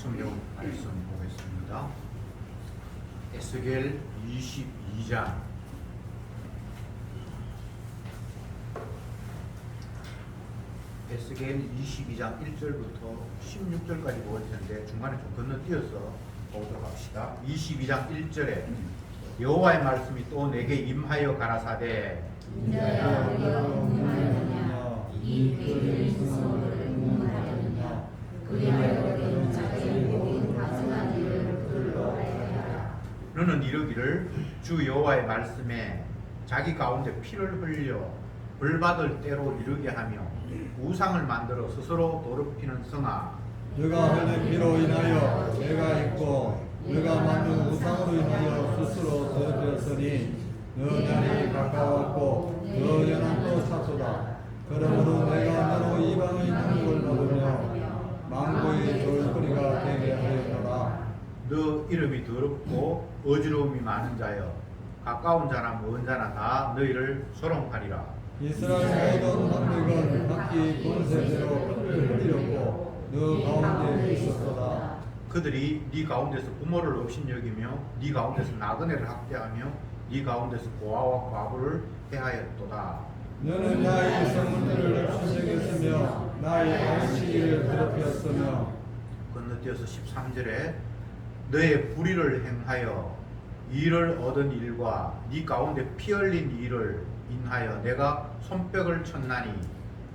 성경 말씀 보겠습니다. 에스겔 22장. 에스겔 22장 1절부터 16절까지 볼 텐데 중간에 좀 건너뛰어서 보도록 합시다. 22장 1절에 여호와의 말씀이 또 내게 임하여 가라사대 이 그의 성을 공문하였느냐 그리하여 그는 자기의 모든 가증한 일을 그들로 하여라. 너는 이르기를 주 여호와의 말씀에 자기 가운데 피를 흘려 벌받을 때로 이르게 하며 우상을 만들어 스스로 더럽히는 성아, 너가 흘린 피로 인하여 내가 있고 너가 만든 우상으로 인하여 스스로 더럽혔으니 너 날이 가까웠고 너 연한도 찼도다. 그러므로 내가 너로 이방의 능력을 받으며 망고의 졸거리가 되게 하였노라. 너 이름이 더럽고 어지러움이 많은 자여 가까운 자나 먼 자나 다 너희를 소롱하리라. 이스라엘 모든 남백은 각기 본세대로 피를 흘렸고 너 가운데 있었도다. 그들이 네 가운데서 부모를 업신여기며 네 가운데서 나그네를 학대하며 네 가운데서 고아와 과부를 해하였도다. 너는 나의 성문들을 추색했으며 나의 안식일을 더럽혔으며 건너뛰어서 13절에 너의 불의를 행하여 일을 얻은 일과 네 가운데 피 흘린 일을 인하여 내가 손뼉을 쳤나니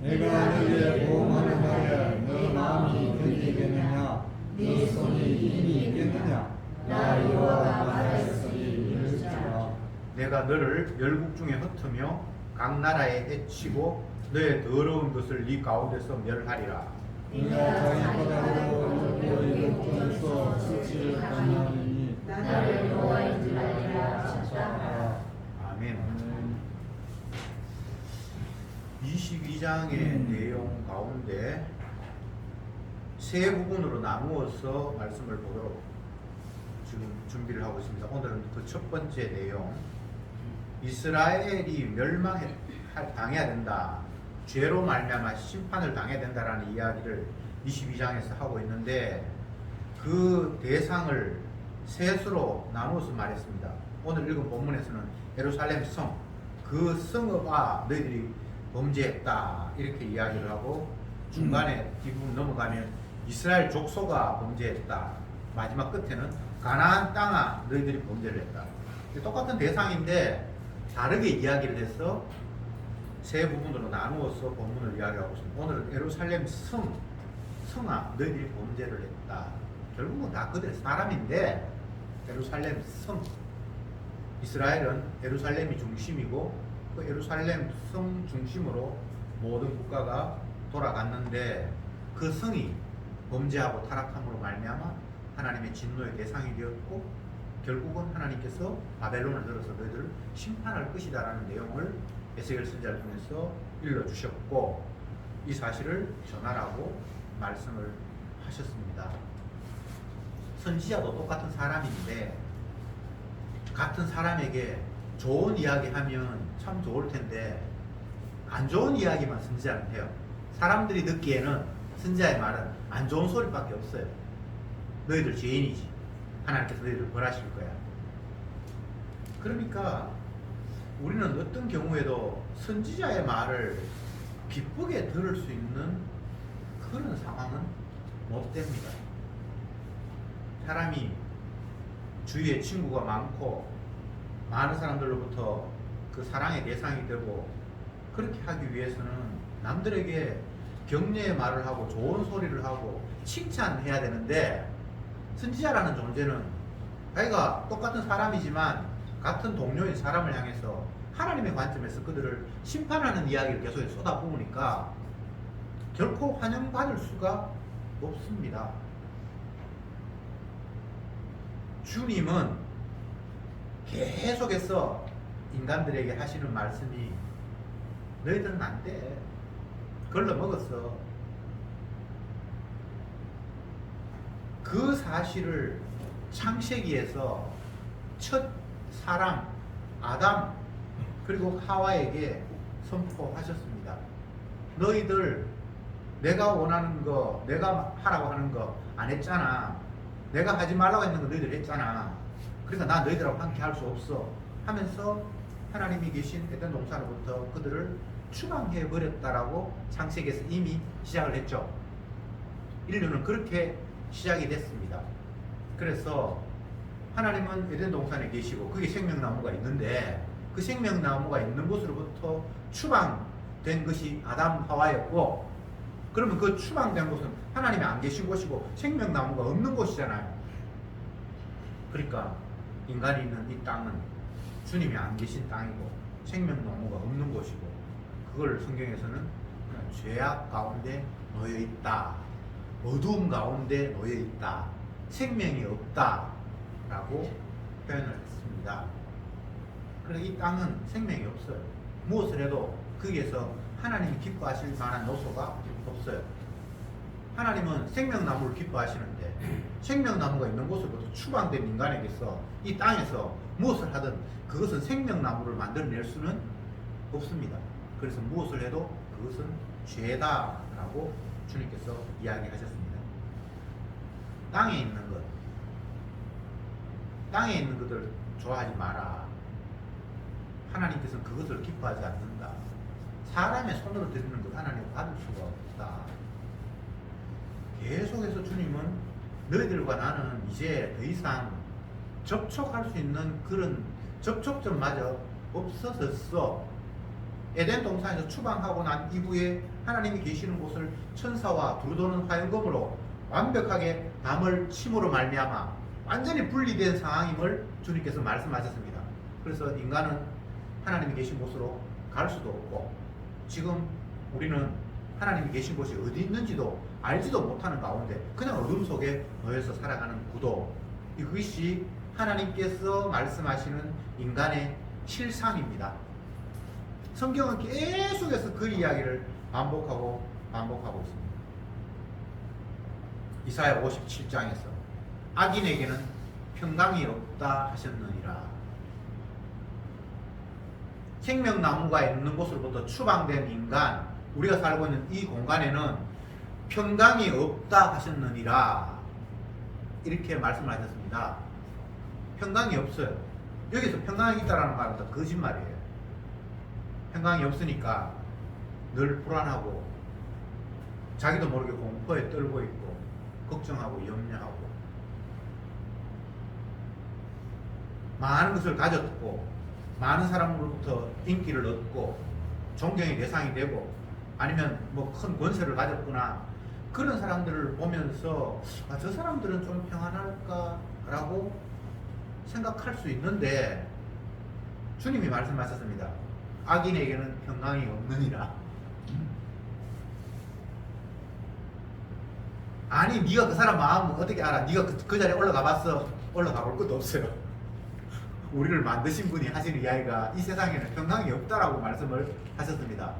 내가 너희의 보호하는 날에 너 마음이 견디겠느냐 네 손이 힘이 있겠느냐 나 여호와가 말하였으니 이르시라. 내가 너를 열국 중에 흩으며 각 나라에 해치고 너의 더러운 것을 네 가운데서 멸하리라. 네가 자기 바닥으로 너희를 보내서 수치를 당하느니 나를 여호와인 줄 알리라 하셨다. 아멘. 22장의 내용 가운데 세 부분으로 나누어서 말씀을 보도록 지금 준비를 하고 있습니다. 오늘은 그 첫 번째 내용, 이스라엘이 당해야 된다, 죄로 말미암아 심판을 당해야 된다라는 이야기를 22장에서 하고 있는데 그 대상을 셋으로 나누어서 말했습니다. 오늘 읽은 본문에서는 예루살렘 성, 그 성읍아 너희들이 범죄했다 이렇게 이야기를 하고 중간에 뒷부분 넘어가면 이스라엘 족속아 범죄했다, 마지막 끝에는 가나안 땅아 너희들이 범죄를 했다. 똑같은 대상인데 다르게 이야기를 해서 세 부분으로 나누어서 본문을 이야기하고 있습니다. 오늘은 예루살렘 성아 너희들이 범죄를 했다. 결국은 다 그들의 사람인데 예루살렘 성, 이스라엘은 예루살렘이 중심이고 그 예루살렘 성 중심으로 모든 국가가 돌아갔는데 그 성이 범죄하고 타락함으로 말미암아 하나님의 진노의 대상이 되었고 결국은 하나님께서 바벨론을 들어서 너희들을 심판할 것이다라는 내용을 에스겔 선지자를 통해서 일러주셨고 이 사실을 전하라고 말씀을 하셨습니다. 선지자도 똑같은 사람인데 같은 사람에게 좋은 이야기 하면 참 좋을 텐데 안 좋은 이야기만 선지자는 해요. 사람들이 듣기에는 선지자의 말은 안 좋은 소리밖에 없어요. 너희들 죄인이지, 하나님께서 너희들 벌하실 거야. 그러니까 우리는 어떤 경우에도 선지자의 말을 기쁘게 들을 수 있는 그런 상황은 못 됩니다. 사람이 주위에 친구가 많고 많은 사람들로부터 그 사랑의 대상이 되고 그렇게 하기 위해서는 남들에게 격려의 말을 하고 좋은 소리를 하고 칭찬해야 되는데 선지자라는 존재는 자기가 똑같은 사람이지만 같은 동료인 사람을 향해서 하나님의 관점에서 그들을 심판하는 이야기를 계속 쏟아부으니까 결코 환영받을 수가 없습니다. 주님은 계속해서 인간들에게 하시는 말씀이 너희들은 안 돼, 걸러 먹었어. 그 사실을 창세기에서 첫 사람 아담 그리고 하와에게 선포하셨습니다. 너희들 내가 원하는 거, 내가 하라고 하는 거 안 했잖아. 내가 하지 말라고 했는 거 너희들 했잖아. 그러니까 나 너희들하고 함께 할 수 없어 하면서 하나님이 계신 에덴 동산으로부터 그들을 추방해 버렸다라고 창세기에서 이미 시작을 했죠. 인류는 그렇게 시작이 됐습니다. 그래서 하나님은 에덴 동산에 계시고 거기 생명나무가 있는데 그 생명나무가 있는 곳으로부터 추방된 것이 아담 하와였고, 그러면 그 추방된 곳은 하나님이 안 계신 곳이고 생명나무가 없는 곳이잖아요. 그러니까 인간이 있는 이 땅은 주님이 안 계신 땅이고 생명나무가 없는 곳이고, 그걸 성경에서는 그냥 죄악 가운데 놓여 있다, 어두움 가운데 놓여 있다, 생명이 없다 라고 표현을 했습니다. 그래서 이 땅은 생명이 없어요. 무엇을 해도 거기에서 하나님이 기뻐하실 만한 요소가 없어요. 하나님은 생명나무를 기뻐하시는데 생명나무가 있는 곳으로부터 추방된 인간에게서 이 땅에서 무엇을 하든 그것은 생명나무를 만들어낼 수는 없습니다. 그래서 무엇을 해도 그것은 죄다라고 주님께서 이야기하셨습니다. 땅에 있는 것, 땅에 있는 것을 좋아하지 마라. 하나님께서는 그것을 기뻐하지 않는다. 사람의 손으로 드리는 것 하나님 받을 수가 없다. 계속해서 주님은 너희들과 나는 이제 더 이상 접촉할 수 있는 그런 접촉점마저 없어졌어. 에덴 동산에서 추방하고 난 이후에 하나님이 계시는 곳을 천사와 두루도는 화염검으로 완벽하게 담을 침으로 말미암아 완전히 분리된 상황임을 주님께서 말씀하셨습니다. 그래서 인간은 하나님이 계신 곳으로 갈 수도 없고, 지금 우리는 하나님이 계신 곳이 어디 있는지도 알지도 못하는 가운데 그냥 어둠 속에 놓여서 살아가는 구도, 이것이 하나님께서 말씀하시는 인간의 실상입니다. 성경은 계속해서 그 이야기를 반복하고 있습니다. 이사야 57장에서 악인에게는 평강이 없다 하셨느니라. 생명나무가 있는 곳으로부터 추방된 인간, 우리가 살고 있는 이 공간에는 평강이 없다 하셨느니라, 이렇게 말씀하셨습니다. 평강이 없어요. 여기서 평강이 있다라는 말은 다 거짓말이에요. 평강이 없으니까 늘 불안하고 자기도 모르게 공포에 떨고 있고 걱정하고 염려하고 많은 것을 가졌고 많은 사람으로부터 인기를 얻고 존경의 대상이 되고 아니면 뭐 큰 권세를 가졌거나 그런 사람들을 보면서 저 사람들은 좀 평안할까라고 생각할 수 있는데, 주님이 말씀하셨습니다. 악인에게는 평강이 없느니라. 아니 네가 그 사람 마음을 어떻게 알아? 네가 그 자리에 올라가 봤어? 올라가 볼 것도 없어요. 우리를 만드신 분이 하시는 이야기가 이 세상에는 평강이 없다라고 말씀을 하셨습니다.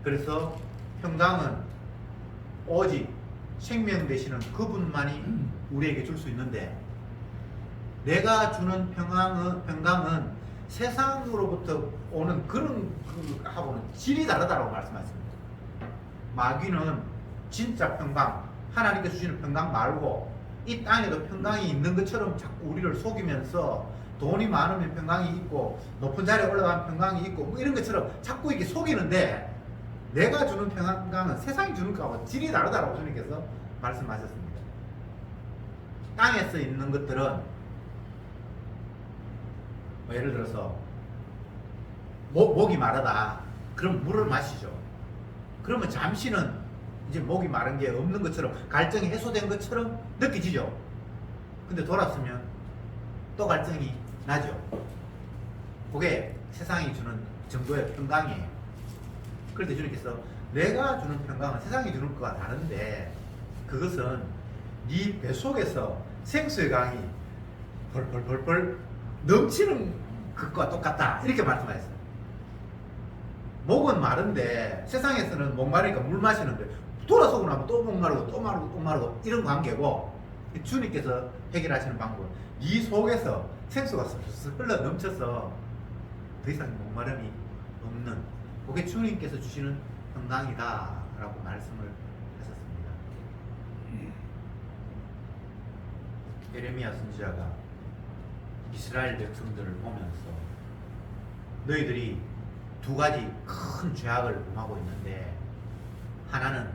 그래서 평강은 오직 생명 되시는 그분만이 우리에게 줄 수 있는데, 내가 주는 평강은 세상으로부터 오는 그런 하고는 질이 다르다고 말씀하셨습니다. 마귀는 진짜 평강, 하나님께서 주시는 평강 말고 이 땅에도 평강이 있는 것처럼 자꾸 우리를 속이면서 돈이 많으면 평강이 있고 높은 자리에 올라가면 평강이 있고 뭐 이런 것처럼 자꾸 이렇게 속이는데, 내가 주는 평강은 세상이 주는 것하고 질이 다르다고 주님께서 말씀하셨습니다. 땅에서 있는 것들은 뭐 예를 들어서 목이 마르다. 그럼 물을 마시죠. 그러면 잠시는 이제 목이 마른 게 없는 것처럼, 갈증이 해소된 것처럼 느껴지죠. 근데 돌았으면 또 갈증이 나죠. 그게 세상이 주는 정도의 평강이에요. 그런데 주님께서 내가 주는 평강은 세상이 주는 것과 다른데, 그것은 네 뱃속에서 생수의 강이 벌벌벌벌 넘치는 것과 똑같다, 이렇게 말씀하셨어요. 목은 마른데 세상에서는 목마르니까 물 마시는데 돌아서고 나면 또 목마르고 또 마르고 또 마르고 이런 관계고, 주님께서 해결하시는 방법은 네 속에서 생수가 슬슬 흘러 넘쳐서 더 이상 목마름이 없는, 그게 주님께서 주시는 평강이다 라고 말씀을 하셨습니다. 예레미야 선지자가 이스라엘 백성들을 보면서 너희들이 두 가지 큰 죄악을 범하고 있는데, 하나는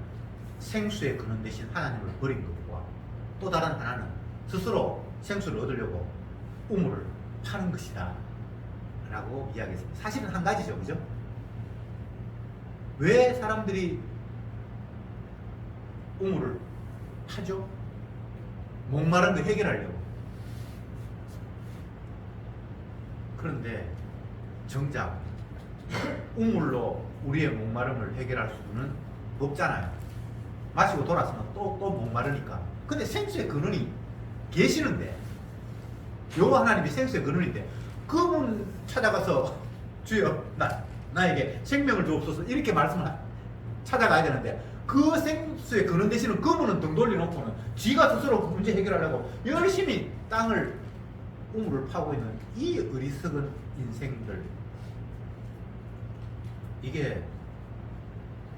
생수의 근원 대신 하나님을 버린 것과 또 다른 하나는 스스로 생수를 얻으려고 우물을 파는 것이다 라고 이야기했습니다. 사실은 한 가지죠, 그죠? 왜 사람들이 우물을 파죠? 목마른 거 해결하려고. 그런데 정작 우물로 우리의 목마름을 해결할 수는 없잖아요. 마시고 돌았으면 또 목마르니까. 근데 생수의 근원이 계시는데, 여호와 하나님이 생수의 근원인데 그분 찾아가서 주여 나에게 생명을 주옵소서 이렇게 말씀을 찾아가야 되는데, 그 생수의 근원 되시는 그분은 등 돌려놓고는 지가 스스로 그 문제 해결하려고 열심히 땅을 우물을 파고 있는 이 어리석은 인생들, 이게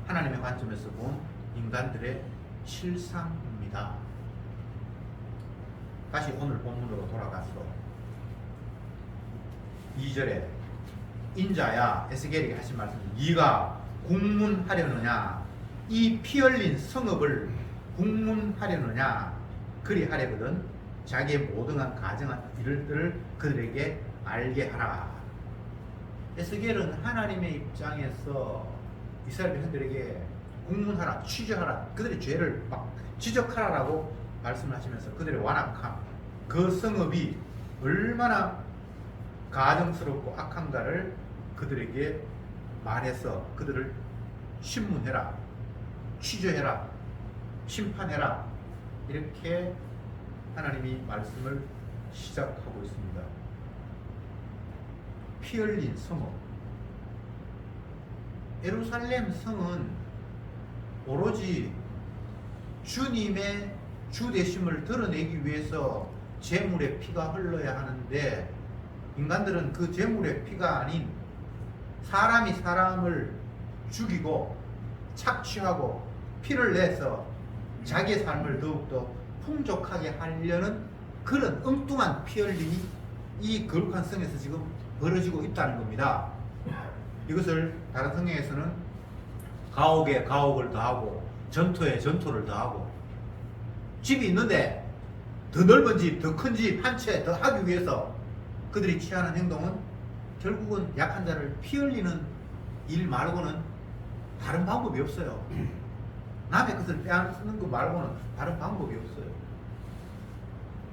하나님의 관점에서 본 인간들의 실상입니다. 다시 오늘 본문으로 돌아가서 2절에 인자야 에스겔에게 하신 말씀, 네가 국문하려느냐, 이 피 흘린 성읍을 국문하려느냐, 그리하려거든 자기의 모든 가정한 일들을 그들에게 알게 하라. 에스겔은 하나님의 입장에서 이스라엘 백성들에게 국문하라, 취조하라, 그들의 죄를 막 지적하라라고 말씀을 하시면서 그들의 완악함, 그 성읍이 얼마나 가증스럽고 악한가를 그들에게 말해서 그들을 신문해라, 취조해라, 심판해라, 이렇게 하나님이 말씀을 시작하고 있습니다. 피 흘린 성읍. 예루살렘 성은 오로지 주님의 주되심을 드러내기 위해서 제물의 피가 흘러야 하는데, 인간들은 그 제물의 피가 아닌 사람이 사람을 죽이고 착취하고 피를 내서 자기의 삶을 더욱더 풍족하게 하려는 그런 엉뚱한 피 흘림이 이 거룩한 성에서 지금 벌어지고 있다는 겁니다. 이것을 다른 성경에서는 가옥에 가옥을 더하고 전토에 전토를 더하고, 집이 있는데 더 넓은 집, 더 큰 집 한 채 더 하기 위해서 그들이 취하는 행동은 결국은 약한 자를 피 흘리는 일 말고는 다른 방법이 없어요. 남의 것을 빼앗는 거 말고는 다른 방법이 없어요.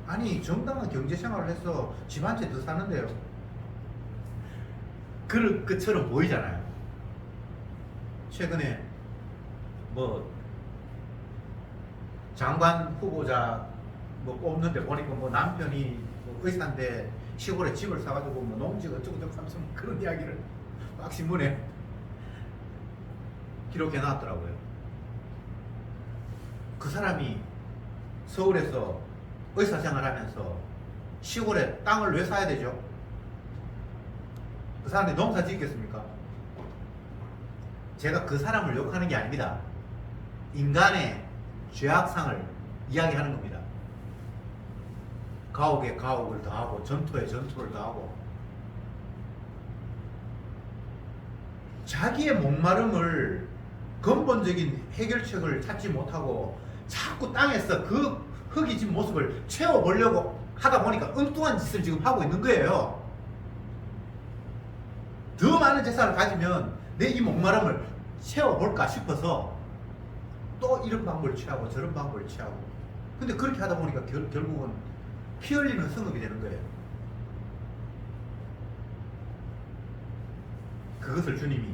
아니, 정당한 경제생활을 해서 집 한 채 더 사는데요, 그럴 것처럼 보이잖아요. 최근에 뭐 장관 후보자 뭐 뽑는데 보니까 뭐 남편이 뭐 의사인데 시골에 집을 사가지고 뭐 농지가 어쩌고저쩌고 하면서 그런 이야기를 막 신문에 기록해 놨더라고요. 그 사람이 서울에서 의사 생활하면서 시골에 땅을 왜 사야 되죠? 그 사람이 농사 짓겠습니까? 제가 그 사람을 욕하는 게 아닙니다. 인간의 죄악상을 이야기하는 겁니다. 가옥에 가옥을 더하고 전토에 전토를 더하고, 자기의 목마름을 근본적인 해결책을 찾지 못하고 자꾸 땅에서 그 흙이진 모습을 채워보려고 하다 보니까 엉뚱한 짓을 지금 하고 있는 거예요. 더 많은 재산을 가지면 내 이 목마름을 채워볼까 싶어서 또 이런 방법을 취하고 저런 방법을 취하고, 근데 그렇게 하다 보니까 결국은 피 흘리는 성읍이 되는 거예요. 그것을 주님이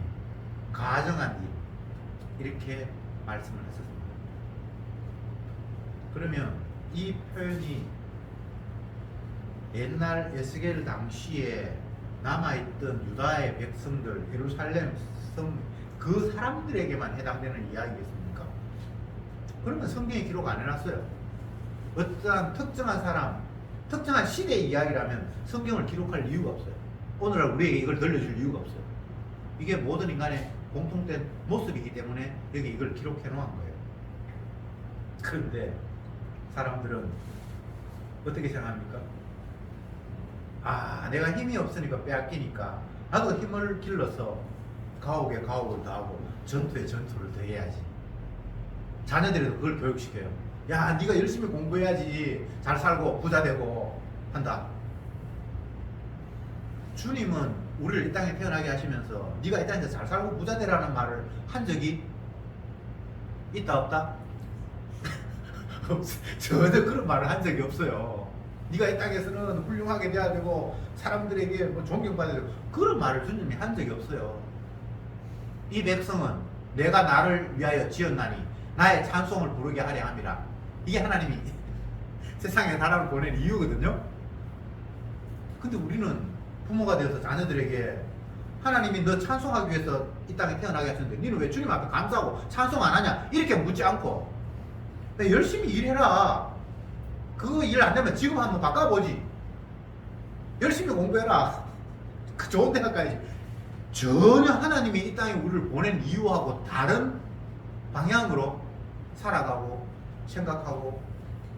가정한 일, 이렇게 말씀을 하셨습니다. 그러면 이 표현이 옛날 에스겔 당시에 남아있던 유다의 백성들, 예루살렘 성, 그 사람들에게만 해당되는 이야기겠습니까? 그러면 성경에 기록 안 해놨어요. 어떠한 특정한 사람, 특정한 시대의 이야기라면 성경을 기록할 이유가 없어요. 오늘날 우리에게 이걸 들려줄 이유가 없어요. 이게 모든 인간의 공통된 모습이기 때문에 여기 이걸 기록해 놓은 거예요. 그런데 사람들은 어떻게 생각합니까? 아, 내가 힘이 없으니까 빼앗기니까 나도 힘을 길러서 가옥에 가옥을 더하고 전투에 전투를 더해야지. 자녀들에도 그걸 교육시켜요. 야, 네가 열심히 공부해야지 잘 살고 부자 되고 한다. 주님은 우리를 이 땅에 태어나게 하시면서 네가 이 땅에서 잘 살고 부자 되라는 말을 한 적이 있다 없다? 전혀 그런 말을 한 적이 없어요. 네가 이 땅에서는 훌륭하게 돼야 되고 사람들에게 뭐 존경받아야 되고 그런 말을 주님이 한 적이 없어요. 이 백성은 내가 나를 위하여 지었나니 나의 찬송을 부르게 하려 함이라. 이게 하나님이 세상에 사람을 보낸 이유거든요. 근데 우리는 부모가 되어서 자녀들에게 하나님이 너 찬송하기 위해서 이 땅에 태어나게 하셨는데 너는 왜 주님 앞에 감사하고 찬송 안 하냐? 이렇게 묻지 않고 열심히 일해라. 그거 일 안 되면 지금 한번 바꿔보지. 열심히 공부해라. 그 좋은 데 가야지. 전혀 하나님이 이 땅에 우리를 보낸 이유하고 다른 방향으로 살아가고 생각하고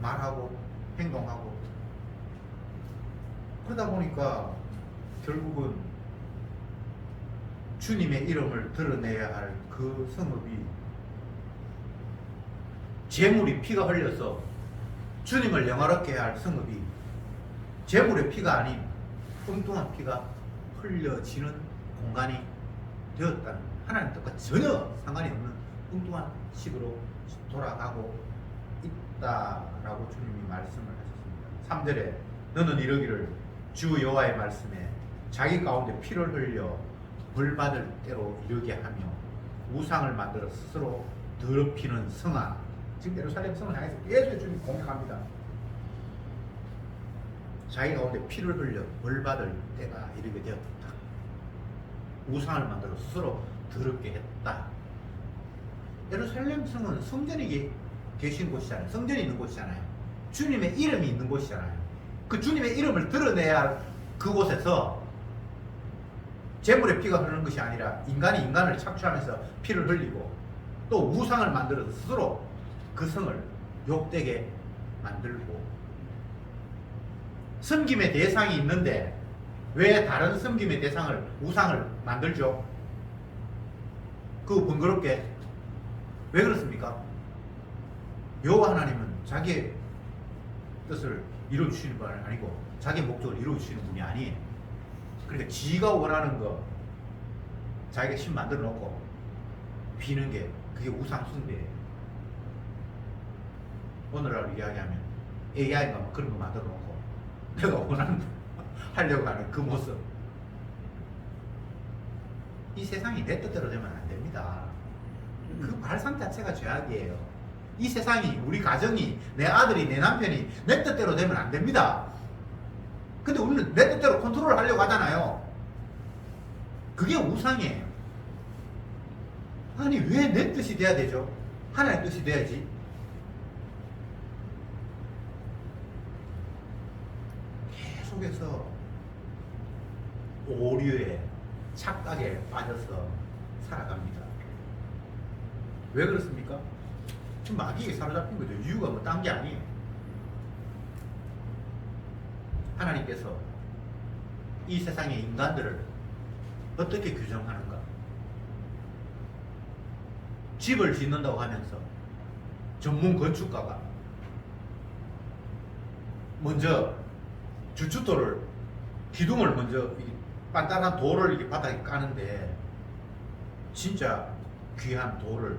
말하고 행동하고 그러다 보니까 결국은 주님의 이름을 드러내야 할 그 성읍이 재물이 피가 흘려서 주님을 영화롭게 할 성읍이 재물의 피가 아닌 엉뚱한 피가 흘려지는 공간이 되었다는 하나님 뜻과 전혀 상관이 없는 엉뚱한 식으로 돌아가고 있다라고 주님이 말씀을 하셨습니다. 3절에 너는 이러기를 주 여호와의 말씀에 자기 가운데 피를 흘려 벌받을 때로 이르게 하며 우상을 만들어 스스로 더럽히는 성아. 지금 예루살렘 성을 향해서 계속 주님이 공격합니다. 자기 가운데 피를 흘려 벌받을 때가 이르게 되었다. 우상을 만들어 스스로 더럽게 했다. 예루살렘 성은 성전이 계신 곳이잖아요. 성전이 있는 곳이잖아요. 주님의 이름이 있는 곳이잖아요. 그 주님의 이름을 드러내야 할 그곳에서 재물의 피가 흐르는 것이 아니라 인간이 인간을 착취하면서 피를 흘리고 또 우상을 만들어서 스스로 그 성을 욕되게 만들고 섬김의 대상이 있는데 왜 다른 섬김의 대상을 우상을 만들죠? 그거 번거롭게. 왜 그렇습니까? 여호와 하나님은 자기의 뜻을 이루어주시는 분이 아니고 자기 목적을 이루어주시는 분이 아니에요. 그러니까 지가 원하는 거 자기가 신 만들어 놓고 비는 게 그게 우상 숭배예요. 오늘날 이야기하면 AI가 뭐 그런 거 만들어 놓고 내가 원하는 거 하려고 하는 그 모습. 이 세상이 내 뜻대로 되면 안 됩니다. 그 발상 자체가 죄악이에요. 이 세상이, 우리 가정이, 내 아들이, 내 남편이 내 뜻대로 되면 안 됩니다. 근데 우리는 내 뜻대로 컨트롤 하려고 하잖아요. 그게 우상이에요. 아니, 왜 내 뜻이 돼야 되죠? 하나님의 뜻이 돼야지. 계속해서 오류에, 착각에 빠져서 살아갑니다. 왜 그렇습니까? 지금 마귀에 사로잡힌 거죠. 이유가 뭐 딴 게 아니에요. 하나님께서 이 세상의 인간들을 어떻게 규정하는가? 집을 짓는다고 하면서 전문 건축가가 먼저 주춧돌을, 기둥을 먼저 단단한 돌을 이렇게 바닥에 까는데 진짜 귀한 돌을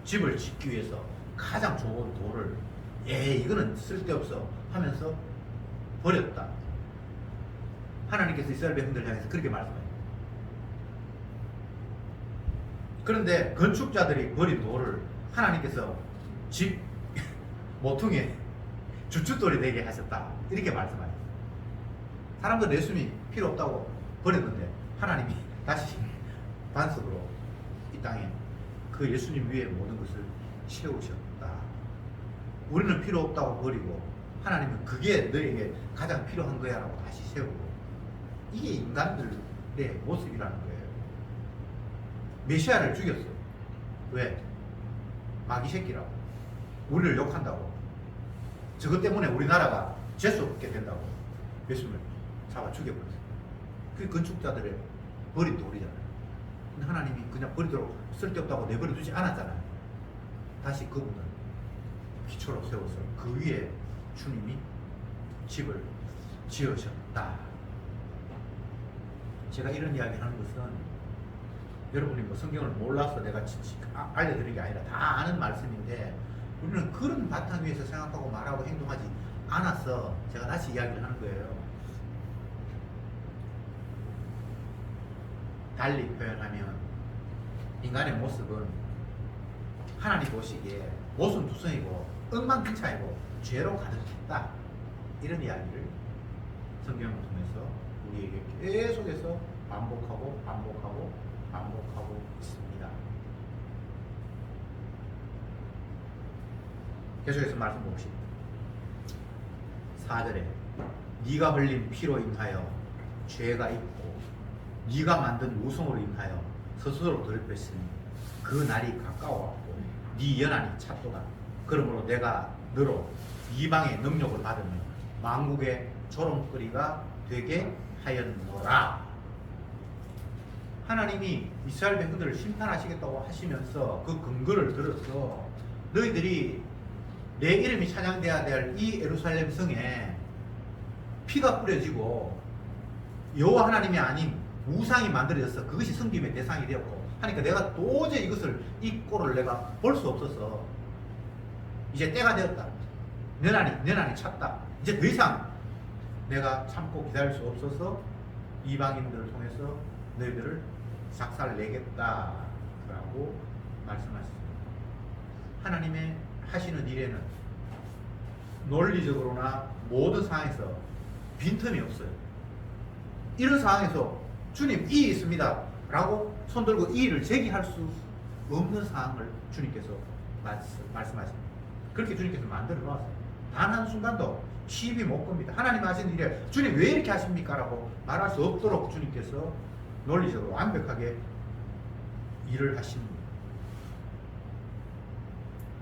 집을 짓기 위해서 가장 좋은 돌을 이거는 쓸데없어 하면서 버렸다. 하나님께서 이스라엘 백성들 향해서 그렇게 말씀해요. 그런데 건축자들이 버린 돌을 하나님께서 집 모퉁이에 주춧돌이 되게 하셨다. 이렇게 말씀하셨어요. 사람들 예수님이 필요 없다고 버렸는데 하나님이 다시 반석으로 이 땅에 그 예수님 위에 모든 것을 채우셨다. 우리는 필요 없다고 버리고 하나님은 그게 너에게 가장 필요한 거야 라고 다시 세우고. 이게 인간들의 모습이라는 거예요. 메시아를 죽였어. 왜? 마귀 새끼라고. 우리를 욕한다고. 저것 때문에 우리나라가 재수 없게 된다고. 예수님을 잡아 죽여버렸어. 그게 건축자들의 버린 돌이잖아요. 근데 하나님이 그냥 버리도록 쓸데없다고 내버려 두지 않았잖아요. 다시 그분을 기초로 세워서 그 위에 주님이 집을 지으셨다. 제가 이런 이야기를 하는 것은 여러분이 뭐 성경을 몰라서 내가 알려드리는 게 아니라 다 아는 말씀인데 우리는 그런 바탕 위에서 생각하고 말하고 행동하지 않아서 제가 다시 이야기를 하는 거예요. 달리 표현하면 인간의 모습은 하나님 보시기에 모순투성이고 엉망진창이고 죄로 가득했다. 이런 이야기를 성경을 통해서 우리에게 계속해서 반복하고 있습니다. 계속해서 말씀 봅시다. 4절에 네가 흘린 피로 인하여 죄가 있고 네가 만든 우성으로 인하여 스스로 더럽혔으니 그 날이 가까워왔고 네 연한이 찼도다. 그러므로 내가 너로 이방의 능력을 받으며 만국의 조롱거리가 되게 하였노라. 하나님이 이스라엘 백성들을 심판하시겠다고 하시면서 그 근거를 들어서 너희들이 내 이름이 찬양돼야 될 이 예루살렘 성에 피가 뿌려지고 여호와 하나님이 아닌 우상이 만들어져서 그것이 섬김의 대상이 되었고 하니까 내가 도저히 이 꼴을 내가 볼 수 없어서 이제 때가 되었다. 내난이 찼다. 이제 더 이상 내가 참고 기다릴 수 없어서 이방인들을 통해서 너희들을 작살내겠다라고 말씀하셨습니다. 하나님의 하시는 일에는 논리적으로나 모든 상황에서 빈틈이 없어요. 이런 상황에서 주님 이 있습니다 라고 손들고 이의를 제기할 수 없는 상황을 주님께서 말씀하십니다. 그렇게 주님께서 만들어 놓았어요. 단 한순간도 시비 못 겁니다. 하나님 하시는 일에 주님 왜 이렇게 하십니까? 라고 말할 수 없도록 주님께서 논리적으로 완벽하게 일을 하십니다.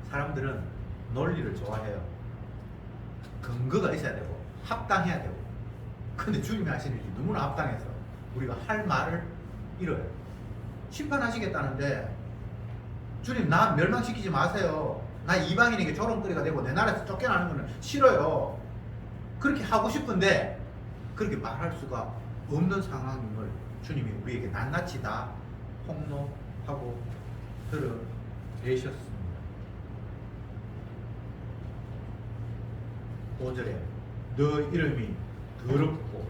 사람들은 논리를 좋아해요. 근거가 있어야 되고 합당해야 되고. 근데 주님이 하시는 일이 너무나 합당해서 우리가 할 말을 잃어요. 심판하시겠다는데 주님 나 멸망시키지 마세요. 나 이방인에게 조롱거리가 되고 내 나라에서 쫓겨나는 거는 싫어요. 그렇게 하고 싶은데 그렇게 말할 수가 없는 상황임을 주님이 우리에게 낱낱이 다 폭로하고 드러내셨습니다. 5절에 너 이름이 더럽고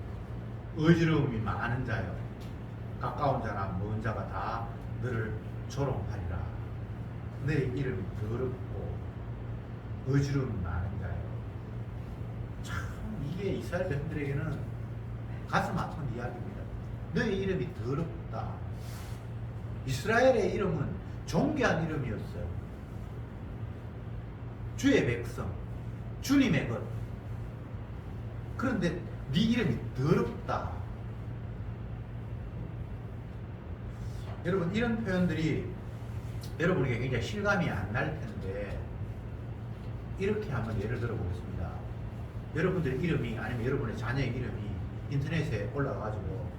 어지러움이 많은 자여 가까운 자나 먼 자가 다 너를 조롱하리라. 내 이름이 더럽고 어지러움이 많은 자여. 참 이게 이스라엘 백성들에게는 가슴 아픈 이야기입니다. 너의 이름이 더럽다. 이스라엘의 이름은 존귀한 이름이었어요. 주의 백성, 주님의 것. 그런데 네 이름이 더럽다. 여러분 이런 표현들이 여러분에게 굉장히 실감이 안 날 텐데 이렇게 한번 예를 들어 보겠습니다. 여러분들의 이름이 아니면 여러분의 자녀의 이름이 인터넷에 올라가가지고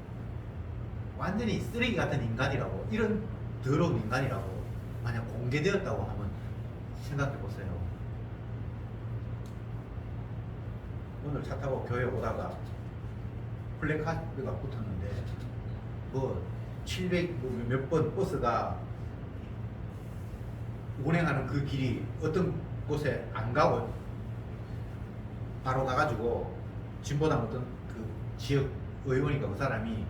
완전히 쓰레기 같은 인간이라고, 이런 더러운 인간이라고 만약 공개되었다고 하면 생각해 보세요. 오늘 차 타고 교회 오다가 플래카드가 붙었는데 뭐 700 몇 번 버스가 운행하는 그 길이 어떤 곳에 안 가고 바로 가가지고 진보당 어떤 그 지역 의원인가 그 사람이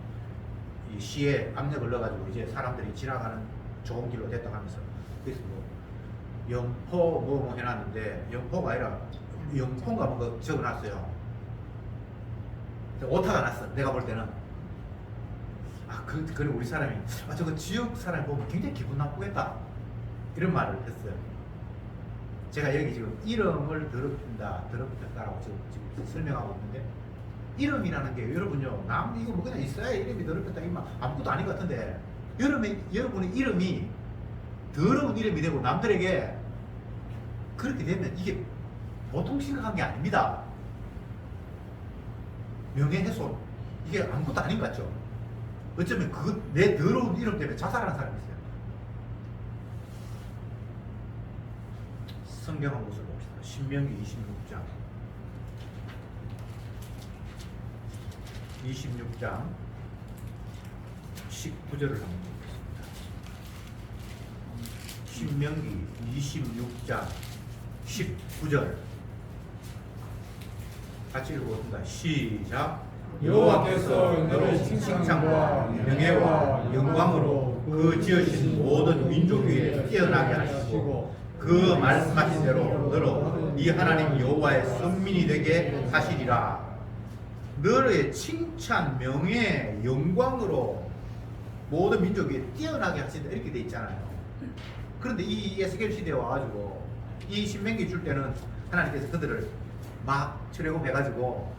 이 시에 압력을 넣어가지고 이제 사람들이 지나가는 좋은 길로 됐다 하면서 그래서 뭐 영포 뭐 해놨는데 영포가 아니라 영포인가 뭔가 적어놨어요. 오타가 났어. 내가 볼 때는 그래 우리 사람이 저거 지역 사람이 보면 굉장히 기분 나쁘겠다 이런 말을 했어요. 제가 여기 지금 이름을 더럽혔다라고 지금 설명하고 있는데 이름이라는 게 여러분요 이거 뭐 그냥 이스라엘 이름이 더럽혔다 이만 아무것도 아닌 것 같은데 여러분의 이름이 더러운 이름이 되고 남들에게 그렇게 되면 이게 보통 심각한 게 아닙니다. 명예훼손 이게 아무것도 아닌 것 같죠. 어쩌면 내 더러운 이름 때문에 자살하는 사람이 있어요. 성경 한 곳을 봅시다. 신명기 26장 19절을 한번 보겠습니다. 신명기 26장 19절 같이 읽어봅니다. 시작. 여호와께서 너를 칭찬과 명예와 영광으로 그 지으신 모든 민족 위에 뛰어나게 하시고 그 말씀하신 대로 너로 네 하나님 여호와의 선민이 되게 하시리라. 너의 칭찬, 명예, 영광으로 모든 민족 위에 뛰어나게 하신다 이렇게 돼 있잖아요. 그런데 이 에스겔 시대에 와가지고 이 신명기 줄 때는 하나님께서 그들을 막 출애굽해가지고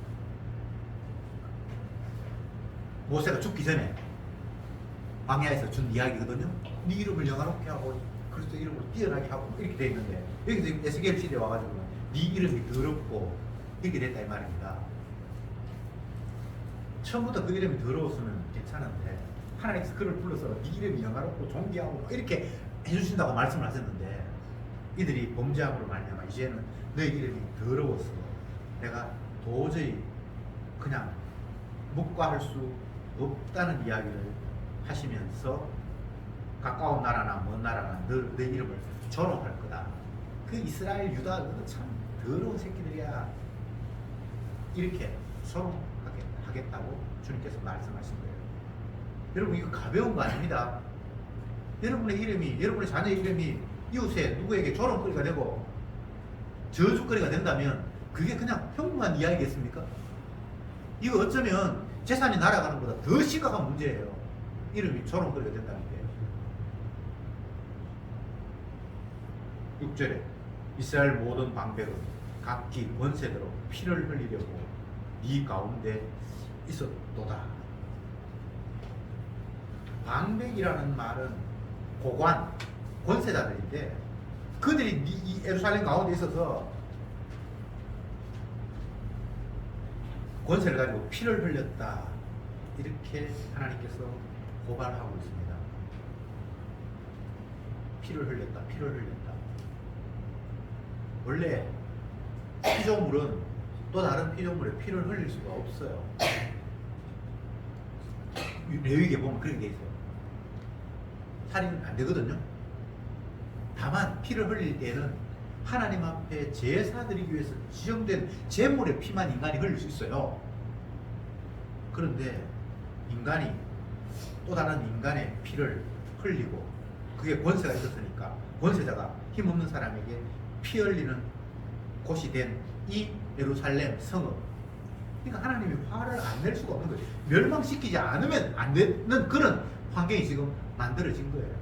모세가 죽기 전에 광야에서 준 이야기거든요. 네 이름을 영화롭게 하고 그리스도 이름으로 뛰어나게 하고 이렇게 돼 있는데 여기서 에스겔 시대에 와가지고 네 이름이 더럽고 이렇게 됐다 이 말입니다. 처음부터 그 이름이 더러웠으면 괜찮은데 하나님께서 그를 불러서 네 이름이 영화롭고 존귀하고 이렇게 해주신다고 말씀을 하셨는데 이들이 범죄함으로 말미암아 이제는 너의 이름이 더러워서 내가 도저히 그냥 묵과할 수 없다는 이야기를 하시면서 가까운 나라나 먼 나라나 내 이름을 조롱할 거다. 그 이스라엘 유다 참 더러운 새끼들이야. 이렇게 조롱하겠다고 주님께서 말씀하신 거예요. 여러분 이거 가벼운 거 아닙니다. 여러분의 이름이 여러분의 자녀의 이름이 이웃에 누구에게 조롱거리가 되고 저주거리가 된다면 그게 그냥 평범한 이야기겠습니까? 이거 어쩌면 재산이 날아가는 것보다 더 심각한 문제예요. 이름이 조롱거리가 된다는 게. 6절에 이스라엘 모든 방백은 각기 권세대로 피를 흘리려고 네 가운데 있었도다. 방백이라는 말은 고관, 권세자들인데 그들이 이 예루살렘 가운데 있어서 권세를 가지고 피를 흘렸다. 이렇게 하나님께서 고발하고 있습니다. 피를 흘렸다. 피를 흘렸다. 원래 피조물은 또 다른 피조물에 피를 흘릴 수가 없어요. 레위기에 보면 그렇게 돼 있어요. 살인은 안 되거든요. 다만 피를 흘릴 때는 하나님 앞에 제사 드리기 위해서 지정된 제물의 피만 인간이 흘릴 수 있어요. 그런데 인간이 또 다른 인간의 피를 흘리고 그게 권세가 있었으니까 권세자가 힘없는 사람에게 피 흘리는 곳이 된 이 예루살렘 성읍, 그러니까 하나님이 화를 안 낼 수가 없는 거예요. 멸망시키지 않으면 안 되는 그런 환경이 지금 만들어진 거예요.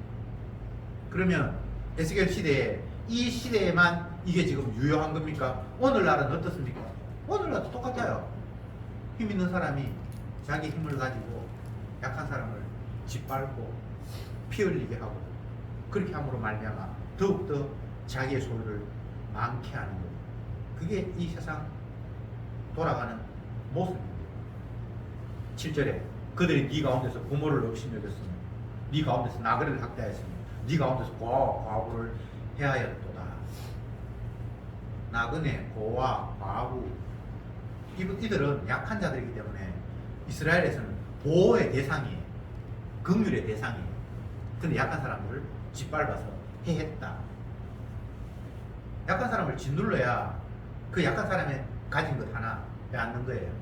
그러면 에스겔 시대에 이 시대에만 이게 지금 유효한 겁니까? 오늘날은 어떻습니까? 오늘날도 똑같아요. 힘 있는 사람이 자기 힘을 가지고 약한 사람을 짓밟고 피 흘리게 하고 그렇게 함으로 말미암아 더욱더 자기의 소유를 많게 하는 거예요. 그게 이 세상 돌아가는 모습입니다. 7절에 그들이 네 가운데서 부모를 업신여겼으며 네 가운데서 나그네를 학대하였으며 네 가운데서 고아와 과부를 해하였도다. 나그네, 고아, 과부 이들은 약한 자들이기 때문에 이스라엘에서는 보호의 대상이에요. 긍휼의 대상이에요. 근데 약한 사람들을 짓밟아서 해했다. 약한 사람을 짓눌러야 그 약한 사람이 가진 것 하나 빼앗는 거예요.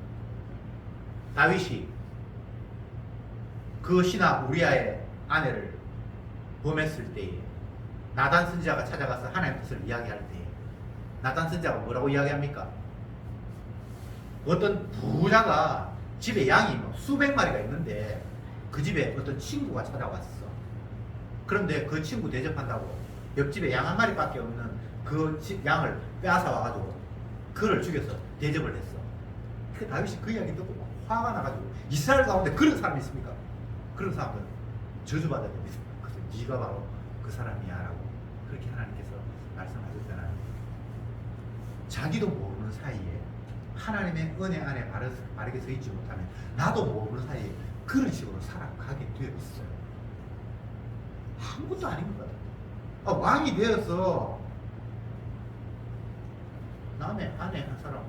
다윗이 그 신하 우리아의 아내를 범했을 때에 나단 선지자가 찾아가서 하나님의 뜻을 이야기할 때에 나단 선지자가 뭐라고 이야기합니까? 어떤 부자가 집에 양이 수백 마리가 있는데 그 집에 어떤 친구가 찾아왔어. 그런데 그 친구 대접한다고 옆집에 양 한 마리밖에 없는 그 집 양을 빼앗아 와가지고 그를 죽여서 대접을 했어. 그 다윗이 그 이야기 듣고 막 화가 나가지고 이스라엘 가운데 그런 사람이 있습니까? 그런 사람들 저주받아야 됩니다. 그래서 네가 바로 그 사람이야라고 그렇게 하나님께서 말씀하셨잖아요. 자기도 모르는 사이에 하나님의 은혜 안에 바르게 서 있지 못하면 나도 모르는 사이에 그런 식으로 살아가게 되어 있어요. 아무것도 아닌 것 같아요. 왕이 되어서 남의 아내 한 사람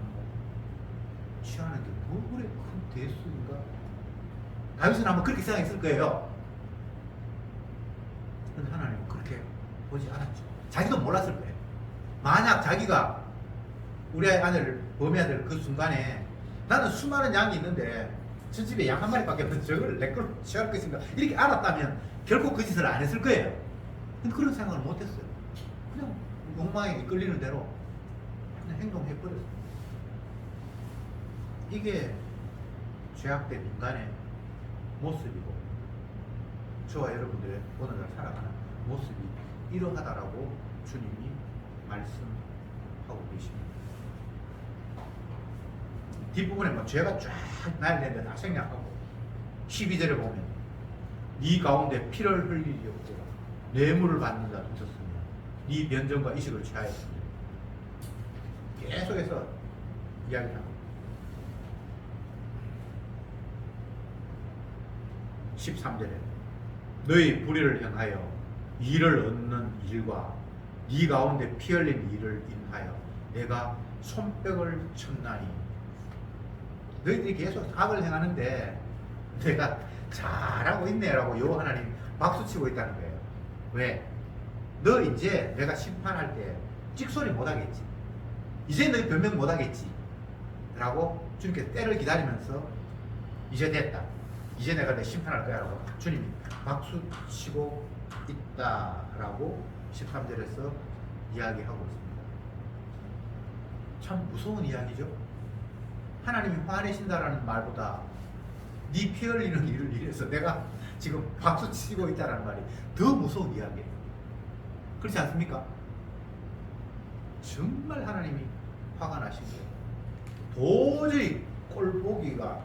취하는 게 뭐 그래 큰 대수인가? 다윗은 아마 그렇게 생각했을 거예요. 근데 하나님은 그렇게 보지 않았죠. 자기도 몰랐을 거예요. 만약 자기가 우리 아내를 범해야 될 그 순간에 나는 수많은 양이 있는데 저 집에 양 한 마리밖에 없는데 저걸 내 걸로 취할 것인가 이렇게 알았다면 결코 그 짓을 안 했을 거예요. 근데 그런 생각을 못 했어요. 그냥 욕망에 이끌리는 대로 그냥 행동해버렸어요. 이게 죄악된 인간의 모습이고 저와 여러분들의 오늘날 살아가는 모습이 이러하다라고 주님이 말씀하고 계십니다. 뒷부분에 뭐 죄가 쫙 나열되는데 다 생략하고 12절에 보면 네 가운데 피를 흘릴 일이 없고 뇌물을 받는 자도 있었으며 네 변정과 이식을 취하였으며 계속해서 이야기를 합니다. 13절에 너희 불의를 향하여 일을 얻는 일과 네 가운데 피 흘린 일을 인하여 내가 손뼉을 쳤나니 너희들이 계속 악을 행하는데 내가 잘하고 있네라고 요 하나님 박수치고 있다는 거예요. 왜? 너 이제 내가 심판할 때 찍소리 못하겠지. 이제 너희 변명 못하겠지 라고 주님께서 때를 기다리면서 이제 됐다. 이제 내가 내 심판할 거야 라고 주님이 박수치고 있다라고 13절에서 이야기하고 있습니다. 참 무서운 이야기죠. 하나님이 화내신다라는 말보다 네 피 흘리는 일을 위해서 내가 지금 박수치고 있다라는 말이 더 무서운 이야기예요. 그렇지 않습니까? 정말 하나님이 화가 나신 거예요. 도저히 꼴 보기가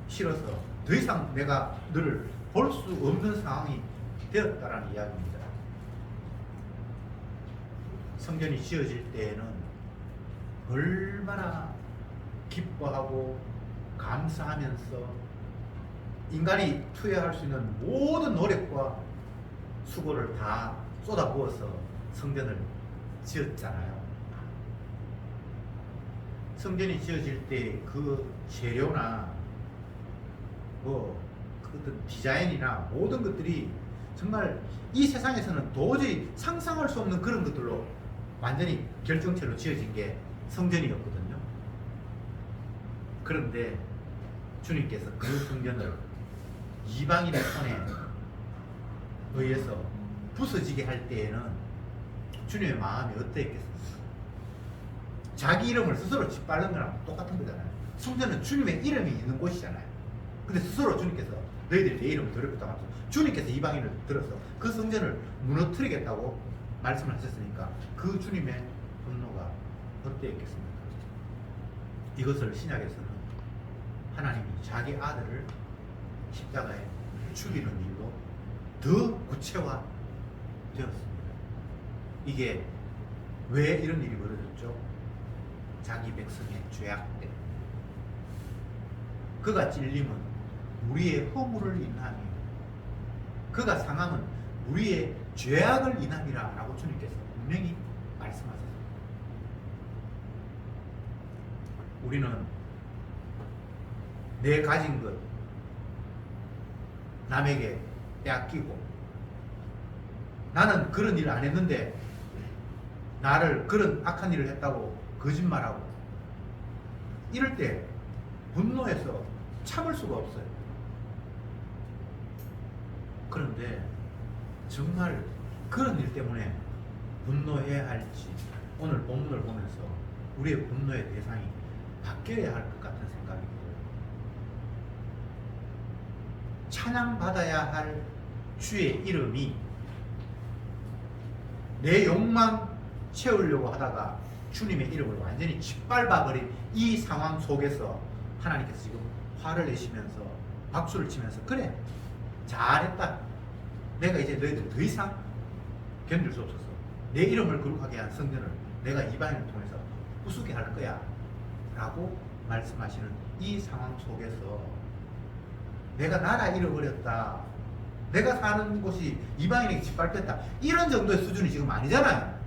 싫어서 더 이상 내가 너를 볼 수 없는 상황이 되었다라는 이야기입니다. 성전이 지어질 때에는 얼마나 기뻐하고 감사하면서 인간이 투여할 수 있는 모든 노력과 수고를 다 쏟아부어서 성전을 지었잖아요. 성전이 지어질 때 그 재료나 그 디자인이나 모든 것들이 정말 이 세상에서는 도저히 상상할 수 없는 그런 것들로 완전히 결정체로 지어진 게 성전이었거든요. 그런데 주님께서 그 성전을 이방인의 손에 의해서 부서지게 할 때에는 주님의 마음이 어땠겠습니까? 자기 이름을 스스로 짓밟는 거랑 똑같은 거잖아요. 성전은 주님의 이름이 있는 곳이잖아요. 근데 스스로 주님께서 너희들이 내 이름을 더럽혔다고 하면서 주님께서 이방인을 들어서 그 성전을 무너뜨리겠다고 말씀을 하셨으니까 그 주님의 분노가 어땠겠습니까? 이것을 신약에서는 하나님이 자기 아들을 십자가에 죽이는 일로 더 구체화되었습니다. 이게 왜 이런 일이 벌어졌죠? 자기 백성의 죄악 때문에. 그가 찔림은 우리의 허물을 인함이요 그가 상함은 우리의 죄악을 인함이라 라고 주님께서 분명히 말씀하셨습니다. 우리는 내 가진 것 남에게 빼앗기고 나는 그런 일을 안 했는데 나를 그런 악한 일을 했다고 거짓말하고 이럴 때 분노해서 참을 수가 없어요. 그런데 정말 그런 일 때문에 분노해야 할지 오늘 본문을 보면서 우리의 분노의 대상이 바뀌어야 할 것 같은 생각이 들어요. 찬양받아야 할 주의 이름이 내 욕망 채우려고 하다가 주님의 이름을 완전히 짓밟아버린 이 상황 속에서 하나님께서 지금 화를 내시면서 박수를 치면서 그래 잘했다 내가 이제 너희들 더 이상 견딜 수 없어서 내 이름을 거룩하게 한 성전을 내가 이방인을 통해서 부수게 할 거야 라고 말씀하시는 이 상황 속에서 내가 나라 잃어버렸다, 내가 사는 곳이 이방인에게 짓밟혔다, 이런 정도의 수준이 지금 아니잖아요.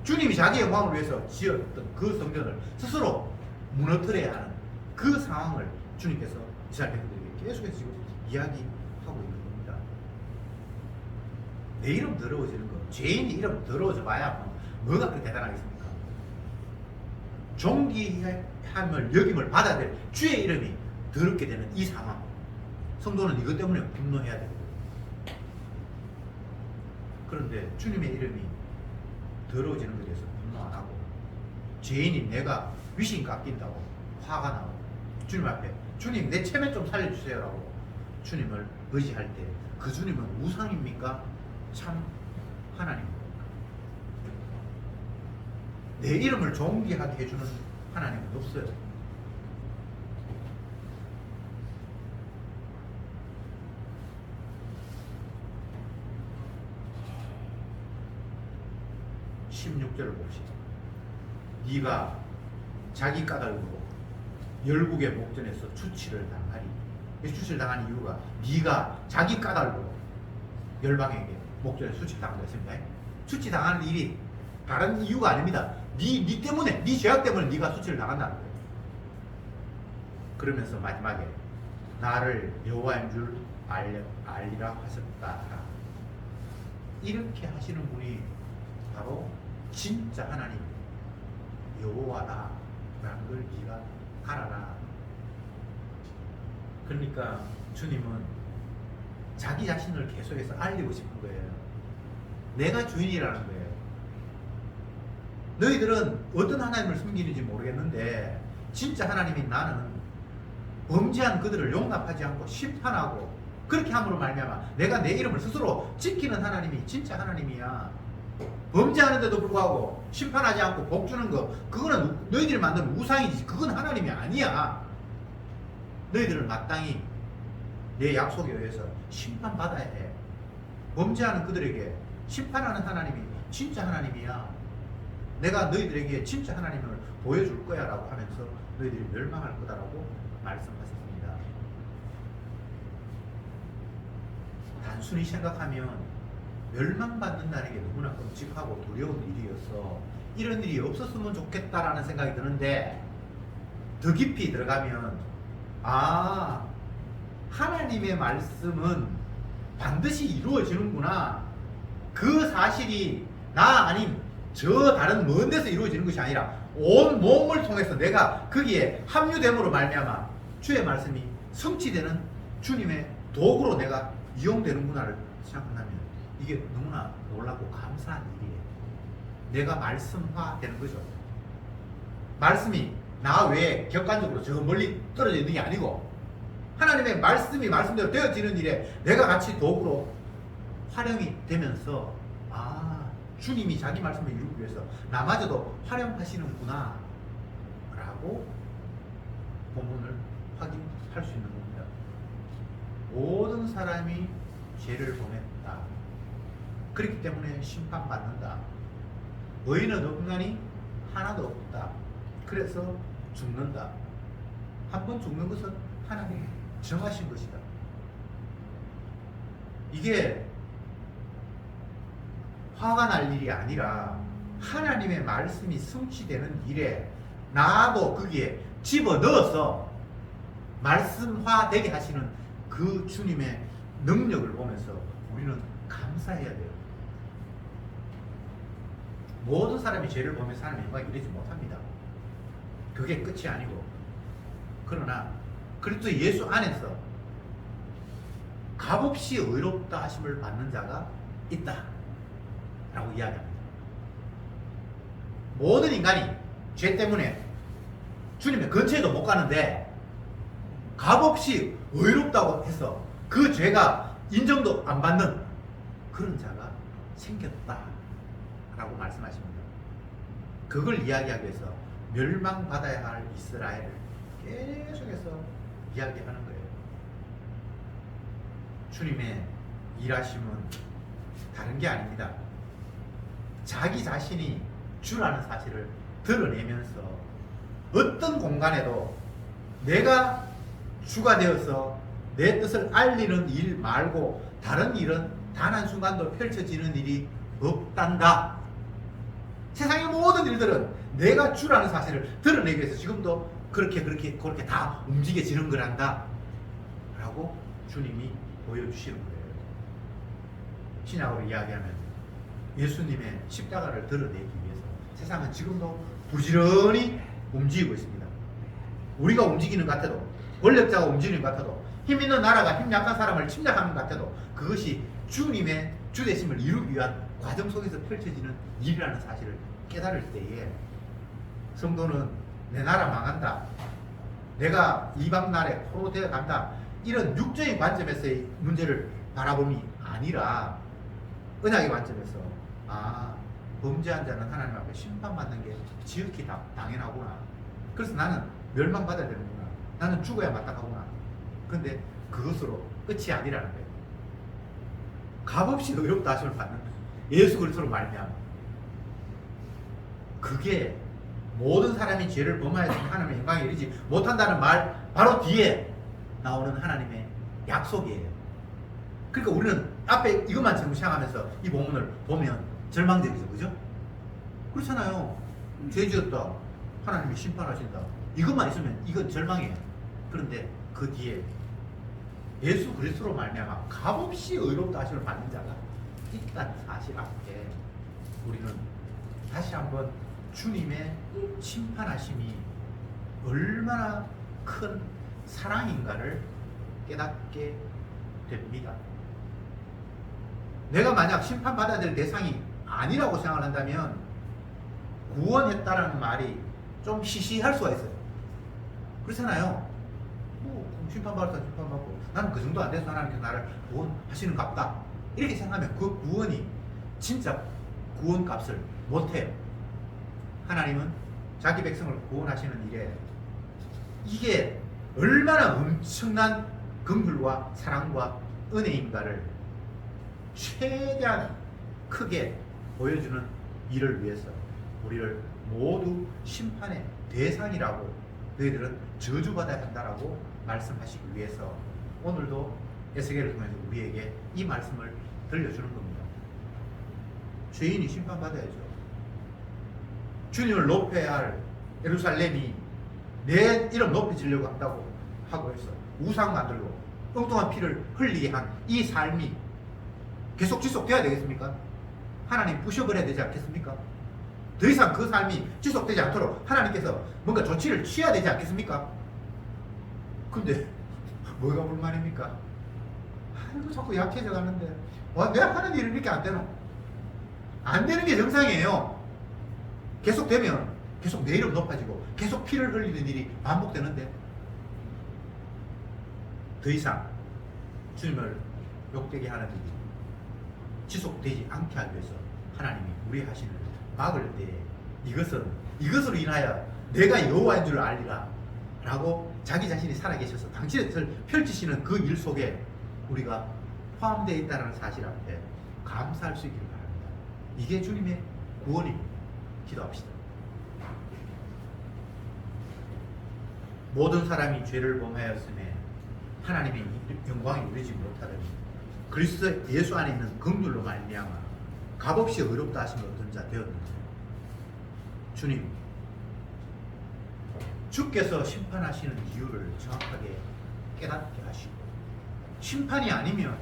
주님이 자기의 영광을 위해서 지었던 그 성전을 스스로 무너뜨려야 하는 그 상황을 주님께서 이스라엘 백성들에게 계속해서 지금 이야기하고 있는 겁니다. 내 이름 더러워지는 거, 죄인이 이름 더러워져 봐야 뭐가 그렇게 대단하겠습니까? 존귀함을 여김을 받아야 될 주의 이름이 더럽게 되는 이 상황, 성도는 이것 때문에 분노해야 되거든요. 그런데 주님의 이름이 더러워지는 것에 대해서 분노 안 하고, 죄인인 내가 위신 깎인다고 화가 나고 주님 앞에 주님 내 체면 좀 살려주세요 라고 주님을 의지할 때 그 주님은 우상입니까? 참 하나님입니까? 내 이름을 존귀하게 해주는 하나님은 없어요. (16절을) 봅시다. 네가 자기 까닭으로 열국의 목전에서 추치를 당하리. 추치를 당한 이유가 네가 자기 까닭으로 열방에게 목전에 수치당한다 했습니다. 수치당하는 일이 다른 이유가 아닙니다. 네 때문에, 네 죄악 때문에 네가 수치를 당한다는 거예요. 그러면서 마지막에 나를 여호와인 줄 알리라 하셨다. 이렇게 하시는 분이 바로 진짜 하나님 여호와다 라는 걸 네가 알아라. 그러니까 주님은 자기 자신을 계속해서 알리고 싶은 거예요. 내가 주인이라는 거예요. 너희들은 어떤 하나님을 숨기는지 모르겠는데 진짜 하나님인 나는 범죄한 그들을 용납하지 않고 심판하고 그렇게 함으로 말미암아 내가 내 이름을 스스로 지키는 하나님이 진짜 하나님이야. 범죄하는데도 불구하고 심판하지 않고 복 주는 거, 그거는 너희들이 만든 우상이지, 그건 하나님이 아니야. 너희들은 마땅히 내 약속에 의해서 심판받아야 해. 범죄하는 그들에게 심판하는 하나님이 진짜 하나님이야. 내가 너희들에게 진짜 하나님을 보여줄 거야 라고 하면서 너희들이 멸망할 거다라고 말씀하셨습니다. 단순히 생각하면 멸망받는다는 게 너무나 끔찍하고 두려운 일이어서 이런 일이 없었으면 좋겠다라는 생각이 드는데, 더 깊이 들어가면 하나님의 말씀은 반드시 이루어지는구나, 그 사실이 나 아닌 저 다른 먼 데서 이루어지는 것이 아니라 온 몸을 통해서 내가 거기에 합류됨으로 말미암아 주의 말씀이 성취되는 주님의 도구로 내가 이용되는구나를 생각한다면 이게 너무나 놀랍고 감사한 일이에요. 내가 말씀화되는 거죠. 말씀이 나 외에 객관적으로 저 멀리 떨어져 있는 게 아니고 하나님의 말씀이 말씀대로 되어지는 일에 내가 같이 도구로 활용이 되면서 주님이 자기 말씀을 이루기 위해서 나마저도 활용하시는구나 라고 본문을 확인할 수 있는 겁니다. 모든 사람이 죄를 범했다. 그렇기 때문에 심판받는다. 의인은 없나니 하나도 없다. 그래서 죽는다. 한 번 죽는 것은 하나님이 정하신 것이다. 이게 화가 날 일이 아니라 하나님의 말씀이 성취되는 일에 나도 거기에 집어넣어서 말씀화되게 하시는 그 주님의 능력을 보면서 우리는 감사해야 돼요. 모든 사람이 죄를 보면서 하나님의 영광에 이르지 못합니다. 그게 끝이 아니고, 그러나 그리스도 예수 안에서 값없이 의롭다 하심을 받는 자가 있다 라고 이야기합니다. 모든 인간이 죄 때문에 주님의 근처에도 못 가는데 값없이 의롭다고 해서 그 죄가 인정도 안 받는 그런 자가 생겼다 라고 말씀하십니다. 그걸 이야기하기 위해서 멸망받아야 할 이스라엘을 계속해서 이야기하는 거예요. 주님의 일하심은 다른 게 아닙니다. 자기 자신이 주라는 사실을 드러내면서 어떤 공간에도 내가 주가 되어서 내 뜻을 알리는 일 말고 다른 일은 단 한순간도 펼쳐지는 일이 없단다. 세상의 모든 일들은 내가 주라는 사실을 드러내기 위해서 지금도 그렇게 다 움직여지는 거란다 라고 주님이 보여주시는 거예요. 신약으로 이야기하면 예수님의 십자가를 드러내기 위해서 세상은 지금도 부지런히 움직이고 있습니다. 우리가 움직이는 것 같아도, 권력자가 움직이는 것 같아도, 힘 있는 나라가 힘 약한 사람을 침략하는 것 같아도 그것이 주님의 주되심을 이루기 위한 과정 속에서 펼쳐지는 일이라는 사실을 깨달을 때에 성도는 내 나라 망한다, 내가 이방 나라에 포로 되어 간다, 이런 육적인 관점에서의 문제를 바라봄이 아니라 언약의 관점에서 범죄한 자는 하나님 앞에 심판받는 게 지극히 당연하구나. 그래서 나는 멸망받아야 되는구나. 나는 죽어야 마땅하구나. 근데 그것으로 끝이 아니라는 거예요. 값없이 의롭다 하심을 받는 예수 그리스도로 말미암아. 그게 모든 사람이 죄를 범하여서 하나님의 영광에 이르지 못한다는 말 바로 뒤에 나오는 하나님의 약속이에요. 그러니까 우리는 앞에 이것만 지금 생각하면서 이 본문을 보면 절망적이죠. 그죠? 그렇잖아요. 죄 지었다, 하나님이 심판하신다, 이것만 있으면 이건 절망이에요. 그런데 그 뒤에 예수 그리스도로 말미암아 값없이 의롭다 하심을 받는 자가 있다는 사실 앞에 우리는 다시 한번 주님의 심판하심이 얼마나 큰 사랑인가를 깨닫게 됩니다. 내가 만약 심판받아야 될 대상이 아니라고 생각을 한다면 구원했다라는 말이 좀 시시할 수가 있어요. 그렇잖아요. 뭐 심판받을 사람 심판받고 나는 그 정도 안 돼서 하나님께서 나를 구원하시는 값다, 이렇게 생각하면 그 구원이 진짜 구원값을 못해요. 하나님은 자기 백성을 구원하시는 일에 이게 얼마나 엄청난 긍휼과 사랑과 은혜인가를 최대한 크게 보여주는 일을 위해서 우리를 모두 심판의 대상이라고, 너희들은 저주받아야 한다라고 말씀하시기 위해서 오늘도 에스겔을 통해서 우리에게 이 말씀을 들려주는 겁니다. 죄인이 심판받아야죠. 주님을 높여야 할 예루살렘이 내 이름 높여지려고 한다고 하고 해서 우상 만들고 엉뚱한 피를 흘리게 한 이 삶이 계속 지속돼야 되겠습니까? 하나님 부셔버려야 되지 않겠습니까? 더 이상 그 삶이 지속되지 않도록 하나님께서 뭔가 조치를 취해야 되지 않겠습니까? 근데 뭐가 불만입니까? 아이고 자꾸 약해져 가는데 왜 하는 일은 이렇게 안 되노? 안 되는 게 정상이에요. 계속 되면 계속 내 이름 높아지고 계속 피를 흘리는 일이 반복되는데 더 이상 주님을 욕되게 하는 일이 지속되지 않게 하기 위해서 하나님이 우리 하시는 막을 때 이것으로 인하여 내가 여호와인 줄 알리라 라고 자기 자신이 살아계셔서 당신의 뜻을 펼치시는 그 일 속에 우리가 포함되어 있다는 사실 앞에 감사할 수 있기를 바랍니다. 이게 주님의 구원입니다. 기도합시다. 모든 사람이 죄를 범하였음에 하나님의 영광이 이르지 못하더니 그리스도 예수 안에 있는 긍휼로 말미암아 값없이 의롭다 하심을 얻은 자 되었는데, 주님, 주께서 심판하시는 이유를 정확하게 깨닫게 하시고, 심판이 아니면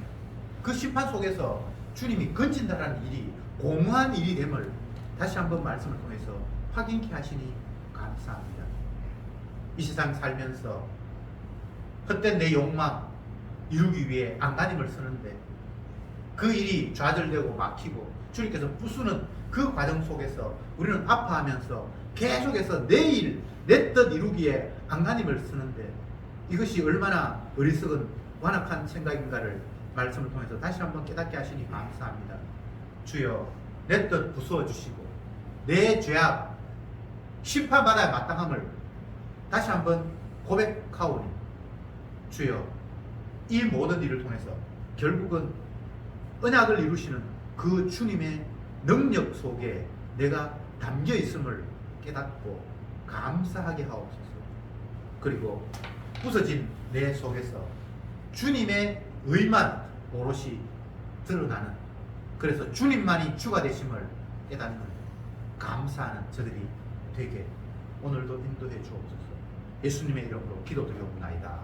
그 심판 속에서 주님이 건진다라는 일이 공허한 일이 됨을 다시 한번 말씀을 통해서 확인케 하시니 감사합니다. 이 세상 살면서 헛된 내 욕망 이루기 위해 안간힘을 쓰는데 그 일이 좌절되고 막히고 주님께서 부수는 그 과정 속에서 우리는 아파하면서 계속해서 내 일, 내 뜻 이루기에 안간힘을 쓰는데 이것이 얼마나 어리석은 완악한 생각인가를 말씀을 통해서 다시 한번 깨닫게 하시니 감사합니다. 주여, 내 뜻 부수어 주시고 내 죄악 심판받아야 마땅함을 다시 한번 고백하오니 주여, 이 모든 일을 통해서 결국은 언약을 이루시는 그 주님의 능력 속에 내가 담겨 있음을 깨닫고 감사하게 하옵소서. 그리고 부서진 내 속에서 주님의 의만 오롯이 드러나는, 그래서 주님만이 주가 되심을 깨닫는 감사하는 저들이 되게 오늘도 인도해 주옵소서. 예수님의 이름으로 기도드리옵나이다.